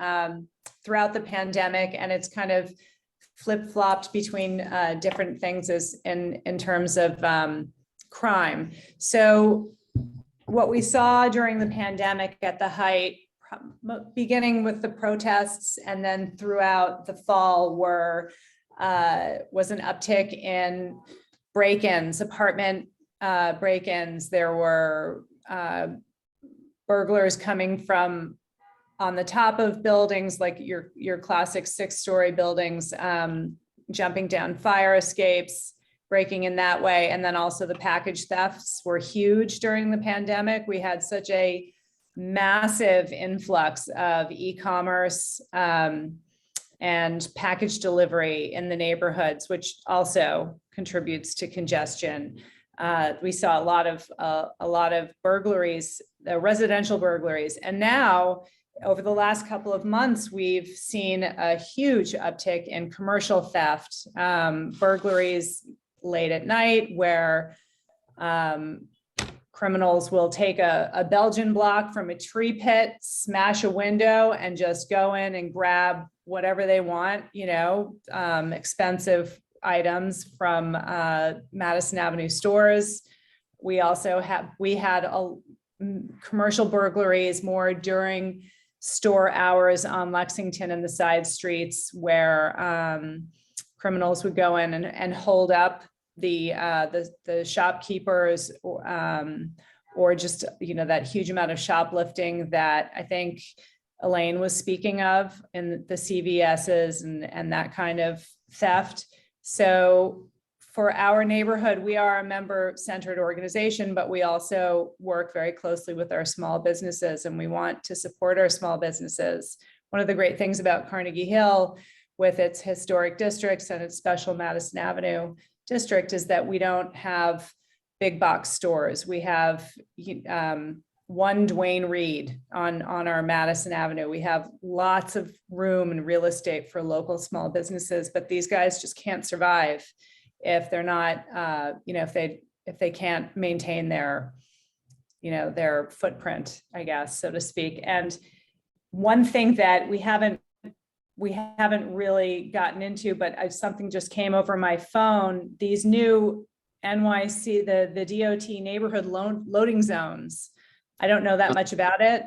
throughout the pandemic, and it's kind of flip-flopped between different things as in terms of crime. So what we saw during the pandemic at the height, beginning with the protests and then throughout the fall, was an uptick in break-ins, apartment break-ins. There were burglars coming from on the top of buildings, like your classic 6-story buildings, jumping down fire escapes, breaking in that way. And then also the package thefts were huge during the pandemic. We had such a massive influx of e-commerce and package delivery in the neighborhoods, which also contributes to congestion. We saw a lot of burglaries, residential burglaries, and now over the last couple of months, we've seen a huge uptick in commercial theft, burglaries late at night, where criminals will take a Belgian block from a tree pit, smash a window, and just go in and grab whatever they want, expensive items from Madison Avenue stores. We also had commercial burglaries more during store hours on Lexington and the side streets, where criminals would go in and hold up the shopkeepers, or just that huge amount of shoplifting that I think Elaine was speaking of in the CVSs and that kind of theft. So for our neighborhood, we are a member-centered organization, but we also work very closely with our small businesses, and we want to support our small businesses. One of the great things about Carnegie Hill, with its historic districts and its special Madison Avenue district, is that we don't have big box stores. We have one Dwayne Reed on our Madison Avenue. We have lots of room and real estate for local small businesses, but these guys just can't survive if they're not, if they can't maintain their footprint, I guess, so to speak. And one thing that we haven't really gotten into, but something just came over my phone, these new NYC, the DOT neighborhood loading zones. I don't know that much about it,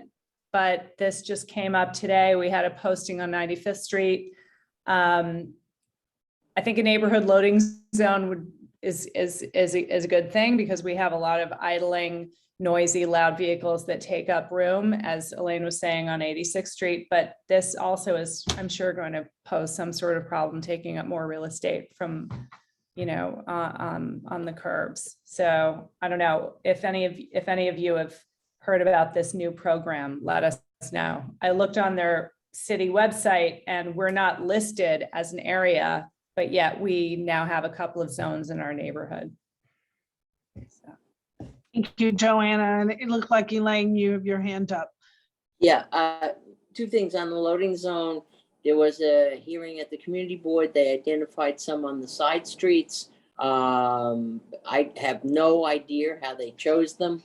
but this just came up today. We had a posting on 95th Street. I think a neighborhood loading zone is a good thing because we have a lot of idling, noisy, loud vehicles that take up room, as Elaine was saying, on 86th Street. But this also is, I'm sure, going to pose some sort of problem taking up more real estate from, on the curbs. So I don't know if any of you have heard about this new program, let us know. I looked on their city website and we're not listed as an area, but yet we now have a couple of zones in our neighborhood. So. Thank you, Joanna. And it looked like Elaine, you have your hand up. Yeah, two things on the loading zone. There was a hearing at the community board. They identified some on the side streets. I have no idea how they chose them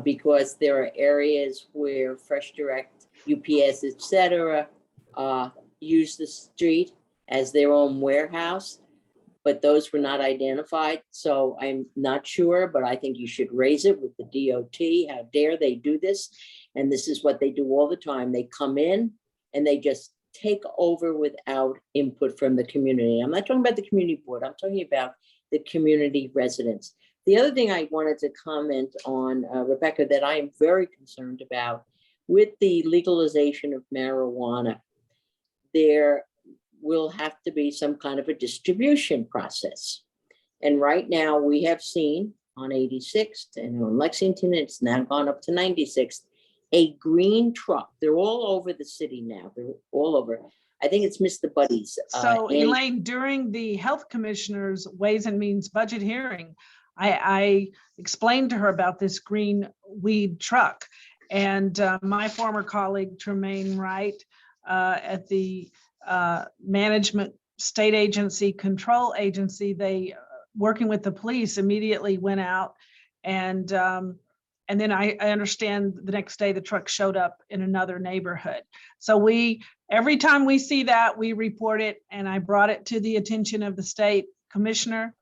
because there are areas where Fresh Direct, UPS, etc., use the street as their own warehouse, but those were not identified. So I'm not sure, but I think you should raise it with the DOT. How dare they do this? And this is what they do all the time. They come in and they just take over without input from the community. I'm not talking about the community board. I'm talking about the community residents. The other thing I wanted to comment on, Rebecca, that I am very concerned about with the legalization of marijuana, there will have to be some kind of a distribution process. And right now we have seen on 86th and on Lexington, it's now gone up to 96th, a green truck. They're all over the city now. They're all over. I think it's Mr. Buddy's. So Elaine, during the health commissioner's Ways and Means budget hearing, I explained to her about this green weed truck. And my former colleague, Tremaine Wright, at the Management State Agency Control Agency, they, working with the police, immediately went out and then I understand the next day the truck showed up in another neighborhood. So every time we see that, we report it, and I brought it to the attention of the state commissioner.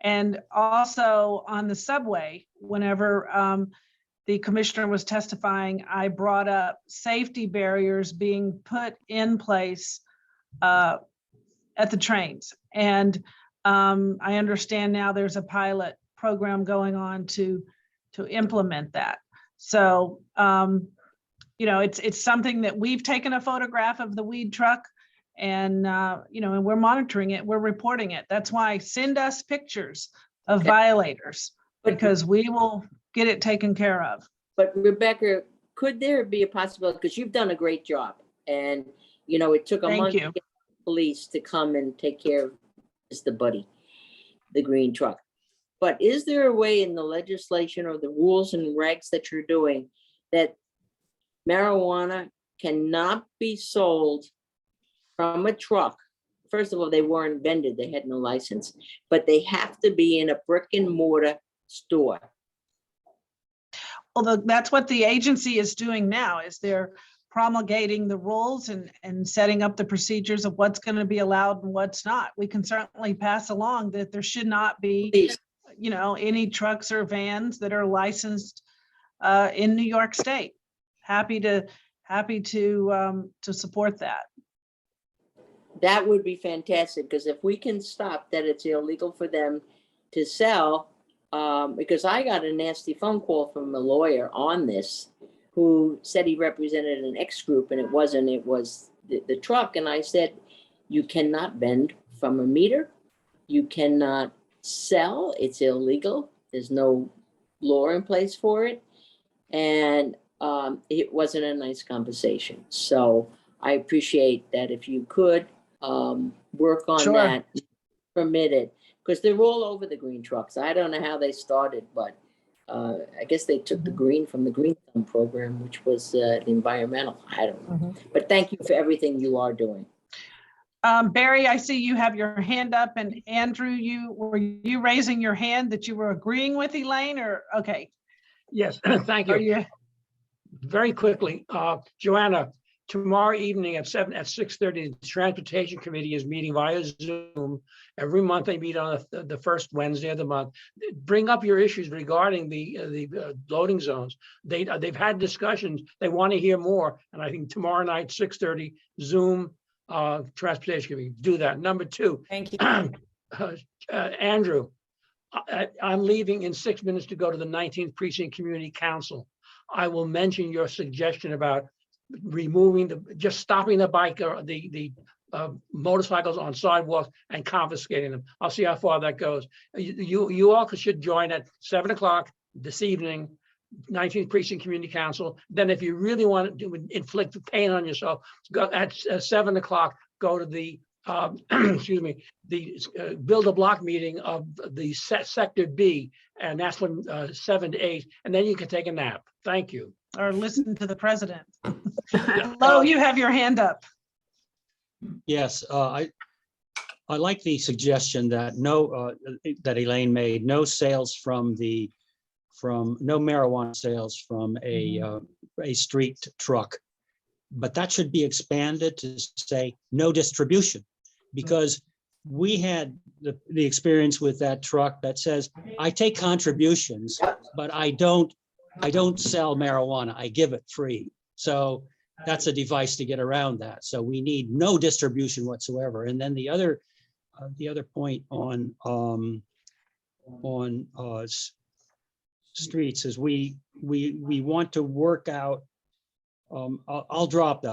And also on the subway, whenever the commissioner was testifying, I brought up safety barriers being put in place at the trains. And I understand now there's a pilot program going on to implement that. So, it's something that we've taken a photograph of the weed truck and, and we're monitoring it, we're reporting it. That's why send us pictures of violators, because we will get it taken care of. But Rebecca, could there be a possibility, because you've done a great job, and, it took a month to get the police to come and take care of Mr. Buddy, the green truck. But is there a way in the legislation or the rules and regs that you're doing that marijuana cannot be sold from a truck? First of all, they weren't vended, they had no license, but they have to be in a brick and mortar store. Well, that's what the agency is doing now, is they're promulgating the rules and setting up the procedures of what's going to be allowed and what's not. We can certainly pass along that there should not be any trucks or vans that are licensed in New York State. Happy to support that. That would be fantastic, because if we can stop that it's illegal for them to sell, because I got a nasty phone call from a lawyer on this who said he represented an X group and it was the truck. And I said, you cannot vend from a meter. You cannot sell, it's illegal. There's no law in place for it. And it wasn't a nice conversation. So I appreciate that if you could work on that, permit it, because they're all over the green trucks. I don't know how they started, but I guess they took the green from the Green Thumb program, which was the environmental. I don't know. But thank you for everything you are doing. Barry, I see you have your hand up, and Andrew, were you raising your hand that you were agreeing with Elaine, or okay? Yes, thank you. Very quickly, Joanna, tomorrow evening at 6:30, the Transportation Committee is meeting via Zoom. Every month they meet on the first Wednesday of the month. Bring up your issues regarding the loading zones. They've had discussions. They want to hear more. And I think tomorrow night, 6:30, Zoom, Transportation Committee, do that. Number two, Thank you. Andrew, I'm leaving in 6 minutes to go to the 19th Precinct Community Council. I will mention your suggestion about removing just stopping the bike or the motorcycles on sidewalks and confiscating them. I'll see how far that goes. You all should join at 7 o'clock this evening, 19th Precinct Community Council. Then if you really want to inflict pain on yourself, go at 7 o'clock, go to the excuse me, the Build a Block meeting of the Sector B, and that's when 7 to 8, and then you can take a nap. Thank you. Or listen to the president. Lo, you have your hand up. Yes, I like the suggestion that that Elaine made, no marijuana sales from a street truck. But that should be expanded to say no distribution, because we had the experience with that truck that says, I take contributions, but I don't sell marijuana, I give it free. So that's a device to get around that. So we need no distribution whatsoever. And then the other point on streets is we want to work out. I'll drop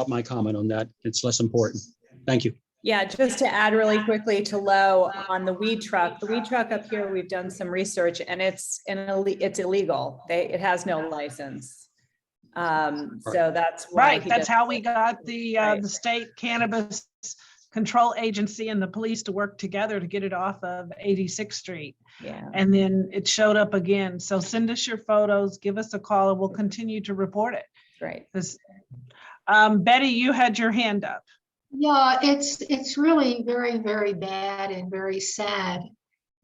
my comment on that. It's less important. Thank you. Yeah, just to add really quickly to Lo on the weed truck. The weed truck up here, we've done some research and it's illegal. It has no license. So that's why Right, that's how we got the state cannabis control agency and the police to work together to get it off of 86th Street. Yeah. And then it showed up again. So send us your photos, give us a call, and we'll continue to report it. Great. Betty, you had your hand up. Yeah, it's really very, very bad and very sad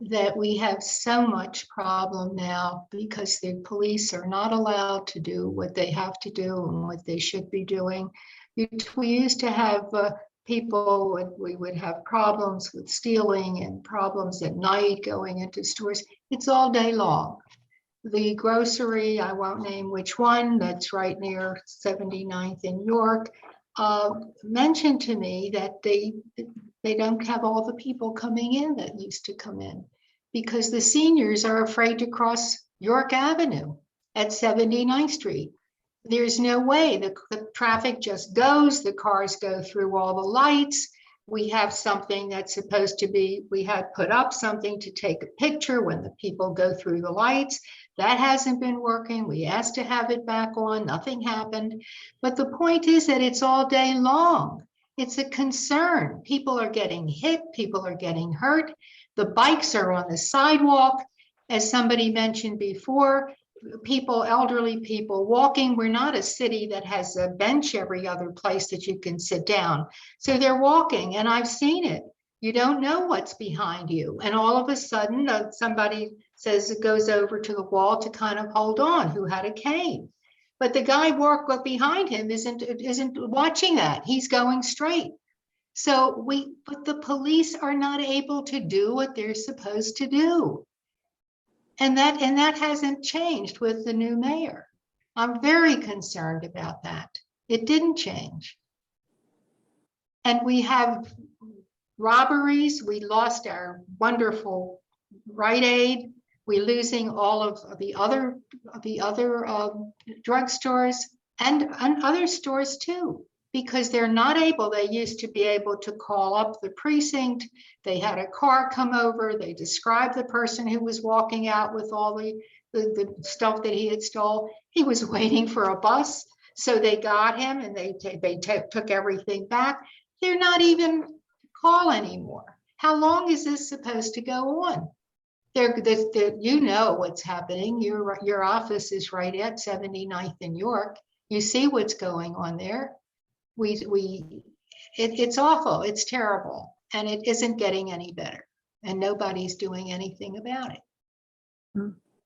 that we have so much problem now because the police are not allowed to do what they have to do and what they should be doing. We used to have people, we would have problems with stealing and problems at night going into stores. It's all day long. The grocery, I won't name which one, that's right near 79th in York, mentioned to me that they don't have all the people coming in that used to come in because the seniors are afraid to cross York Avenue at 79th Street. There's no way, the traffic just goes, the cars go through all the lights. We have something that's supposed to be, we had put up something to take a picture when the people go through the lights. That hasn't been working. We asked to have it back on, nothing happened. But the point is that it's all day long. It's a concern. People are getting hit, people are getting hurt. The bikes are on the sidewalk. As somebody mentioned before, people, elderly people walking. We're not a city that has a bench every other place that you can sit down. So they're walking, and I've seen it. You don't know what's behind you. And all of a sudden, somebody says it goes over to the wall to kind of hold on, who had a cane. But the guy walk behind him isn't watching that. He's going straight. So but the police are not able to do what they're supposed to do. And that hasn't changed with the new mayor. I'm very concerned about that. It didn't change. And we have robberies. We lost our wonderful Rite Aid. We're losing all of the other drugstores and other stores too, because they're not able. They used to be able to call up the precinct. They had a car come over. They described the person who was walking out with all the stuff that he had stole. He was waiting for a bus. So they got him and they took everything back. They're not even call anymore. How long is this supposed to go on? You know what's happening. Your office is right at 79th in York. You see what's going on there. It's awful. It's terrible. And it isn't getting any better. And nobody's doing anything about it.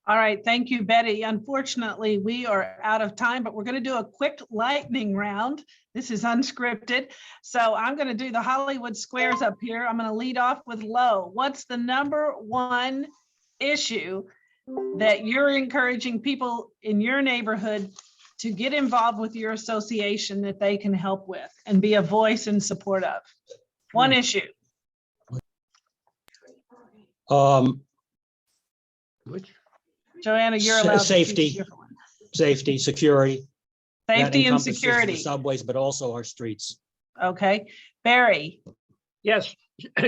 All right, thank you, Betty. Unfortunately, we are out of time, but we're going to do a quick lightning round. This is unscripted. So I'm going to do the Hollywood squares up here. I'm going to lead off with Lo. What's the number one issue that you're encouraging people in your neighborhood to get involved with your association that they can help with and be a voice in support of? One issue. Which, Joanna, you're allowed. to choose Safety. a different one. Safety, security. That Safety and encompasses the security. Subways, but also our streets. Okay. Barry, yes,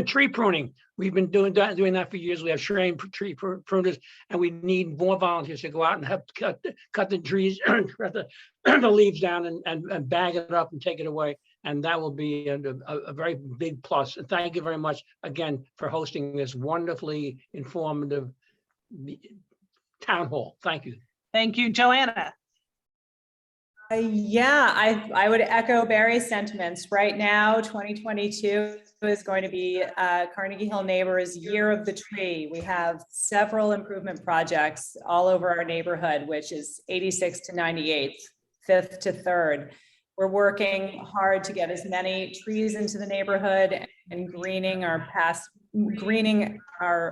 tree pruning. We've been doing that for years. We have trained tree pruners, and we need more volunteers to go out and help cut the trees, cut the leaves down and bag it up and take it away. And that will be a very big plus. And thank you very much again for hosting this wonderfully informative town hall. Thank you. thank you. Joanna, Yeah, I would echo Barry's sentiments. Right now, 2022 is going to be Carnegie Hill Neighbors Year of the Tree. We have several improvement projects all over our neighborhood, which is 86 to 98, 5th to 3rd. We're working hard to get as many trees into the neighborhood and greening our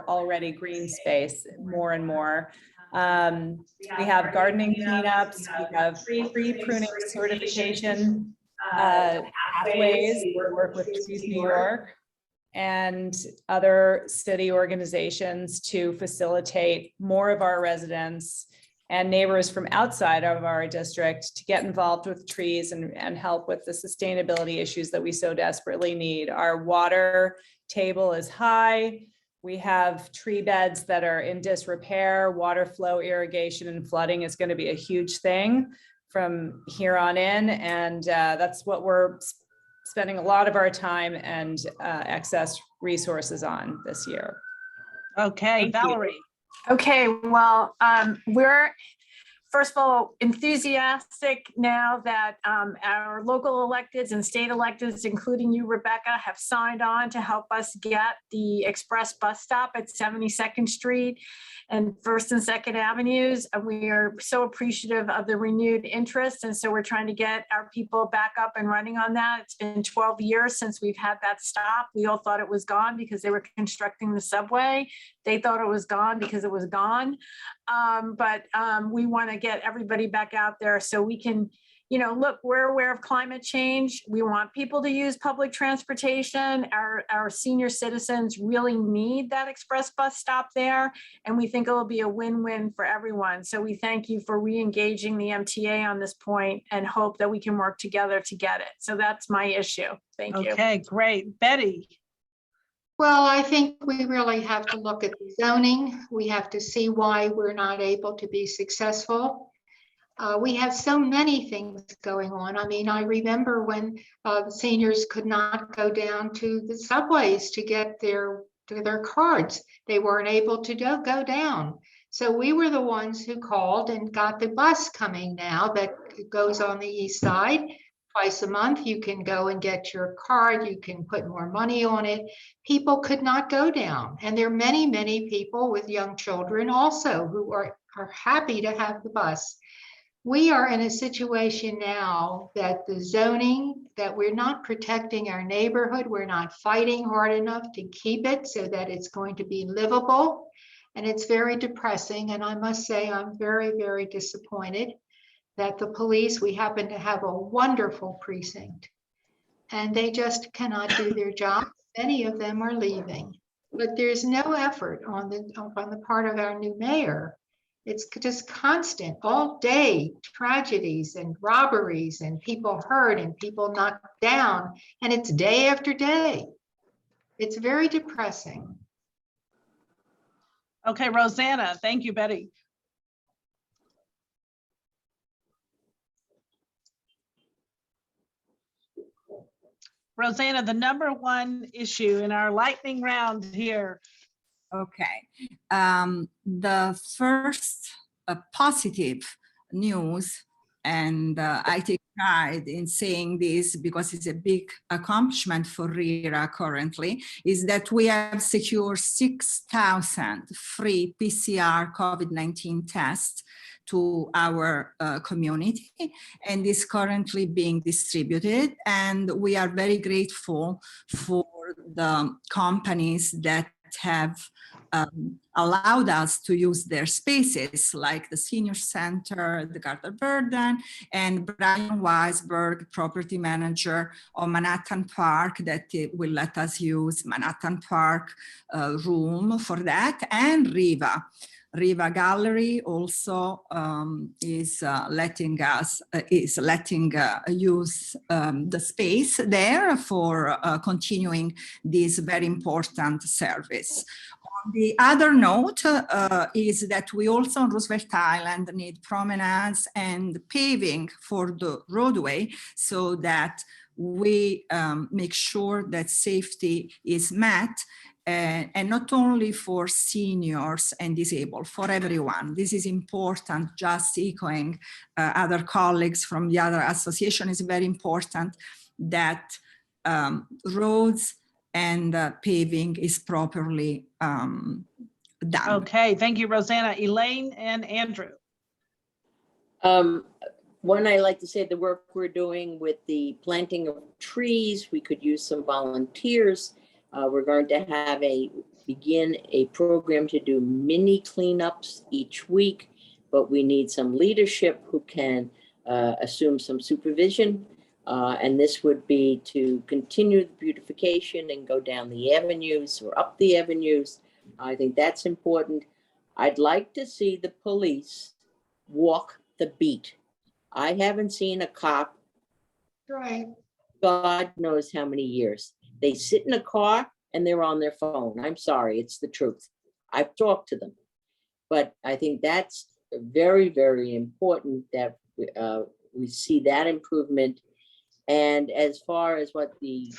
already green space more and more. We have gardening cleanups, we have tree pruning certification pathways. We work with Trees New York and other city organizations to facilitate more of our residents and neighbors from outside of our district to get involved with trees and help with the sustainability issues that we so desperately need. Our water table is high. We have tree beds that are in disrepair. Water flow, irrigation, and flooding is going to be a huge thing from here on in. And that's what we're spending a lot of our time and excess resources on this year. okay, Thank you. Valerie, Okay, well, we're, first of all, enthusiastic now that our local electeds and state electeds, including you, Rebecca, have signed on to help us get the express bus stop at 72nd Street and 1st and 2nd Avenues. And we are so appreciative of the renewed interest. And so we're trying to get our people back up and running on that. It's been 12 years since we've had that stop. We all thought it was gone because they were constructing the subway. They thought it was gone because it was gone. But we want to get everybody back out there so we can, look, we're aware of climate change. We want people to use public transportation. Our senior citizens really need that express bus stop there. And we think it'll be a win-win for everyone. So we thank you for re-engaging the MTA on this point and hope that we can work together to get it. So that's my issue. Thank you. okay, great. Betty, Well, I think we really have to look at the zoning. We have to see why we're not able to be successful. We have so many things going on. I mean, I remember when the seniors could not go down to the subways to get their cards. They weren't able to go down. So we were the ones who called and got the bus coming now that goes on the east side. Twice a month, you can go and get your card. You can put more money on it. People could not go down. And there are many, many people with young children also who are happy to have the bus. We are in a situation now that the zoning, that we're not protecting our neighborhood. We're not fighting hard enough to keep it so that it's going to be livable. And it's very depressing. And I must say, I'm very, very disappointed that the police, we happen to have a wonderful precinct, and they just cannot do their job. Many of them are leaving, but there's no effort on the part of our new mayor. It's just constant, all day tragedies and robberies and people hurt and people knocked down, and it's day after day. It's very depressing. okay, Rosanna, thank you, Betty. Rosanna, the number one issue in our lightning round here. Okay. The first positive news, and I think pride in saying this because it's a big accomplishment for RIRA currently, is that we have secured 6,000 free PCR COVID-19 tests to our community, and is currently being distributed. And we are very grateful for the companies that have allowed us to use their spaces, like the Senior Center, the Carter Burden, and Brian Weisberg, property manager of Manhattan Park, that will let us use Manhattan Park room for that, and Riva. Riva Gallery also is letting us use the space there for continuing this very important service. The other note is that we also on Roosevelt Island need promenades and paving for the roadway so that we make sure that safety is met, and not only for seniors and disabled, for everyone. This is important. Just echoing other colleagues from the other association, is very important that roads and paving is properly done. Okay, thank you, Rosanna. Elaine and Andrew. One, I like to say the work we're doing with the planting of trees, we could use some volunteers. We're going to begin a program to do mini cleanups each week, but we need some leadership who can assume some supervision. And this would be to continue the beautification and go down the avenues or up the avenues. I think that's important. I'd like to see the police walk the beat. I haven't seen a cop, Right. God knows how many years. They sit in a car and they're on their phone. I'm sorry, it's the truth. I've talked to them. But I think that's very, very important that we see that improvement. And as far as what the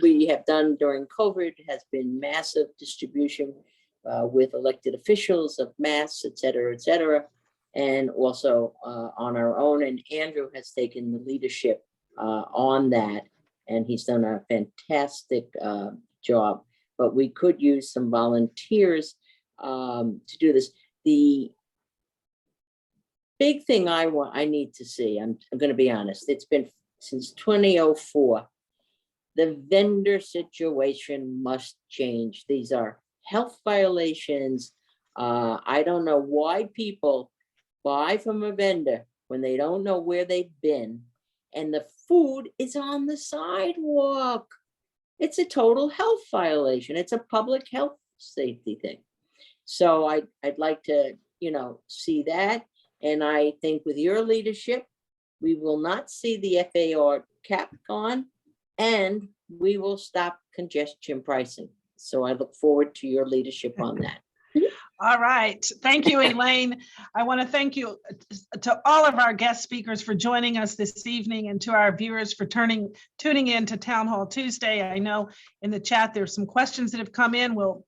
we have done during COVID has been massive distribution with elected officials of masks, et cetera, and also on our own. And Andrew has taken the leadership on that, and he's done a fantastic job. But we could use some volunteers to do this. The big thing I need to see, I'm going to be honest, it's been since 2004, the vendor situation must change. These are health violations. I don't know why people buy from a vendor when they don't know where they've been, and the food is on the sidewalk. It's a total health violation. It's a public health safety thing. So I'd like to, see that. And I think with your leadership, we will not see the FAR cap gone, and we will stop congestion pricing. So I look forward to your leadership on that. All right. Thank you, Elaine. I want to thank you to all of our guest speakers for joining us this evening, and to our viewers for tuning in to Town Hall Tuesday. I know in the chat there's some questions that have come in. We'll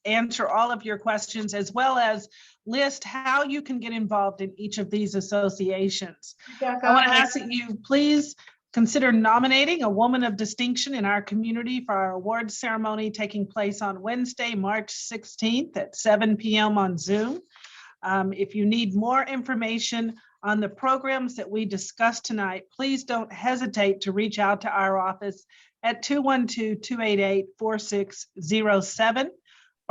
answer all of your questions, as well as list how you can get involved in each of these associations. I want to ask that you please consider nominating a woman of distinction in our community for our awards ceremony taking place on Wednesday, March 16th at 7 p.m. on Zoom. If you need more information on the programs that we discussed tonight, please don't hesitate to reach out to our office at 212-288-4607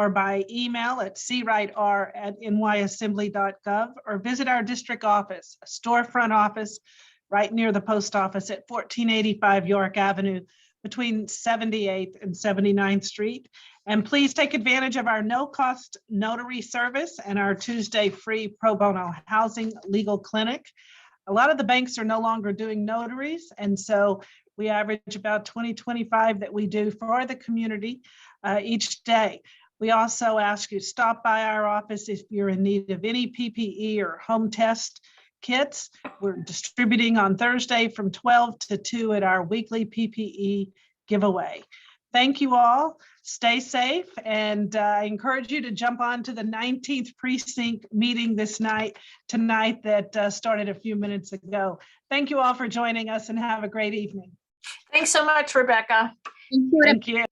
or by email at cwriter@nyassembly.gov, or visit our district office, a storefront office right near the post office at 1485 York Avenue between 78th and 79th Street. And please take advantage of our no-cost notary service and our Tuesday free pro bono housing legal clinic. A lot of the banks are no longer doing notaries, and so we average about 20-25 that we do for the community each day. We also ask you to stop by our office if you're in need of any PPE or home test kits. We're distributing on Thursday from 12 to 2 at our weekly PPE giveaway. Thank you all. Stay safe, and I encourage you to jump on to the 19th precinct meeting tonight that started a few minutes ago. Thank you all for joining us, and have a great evening. Thanks so much, Rebecca. Thank you.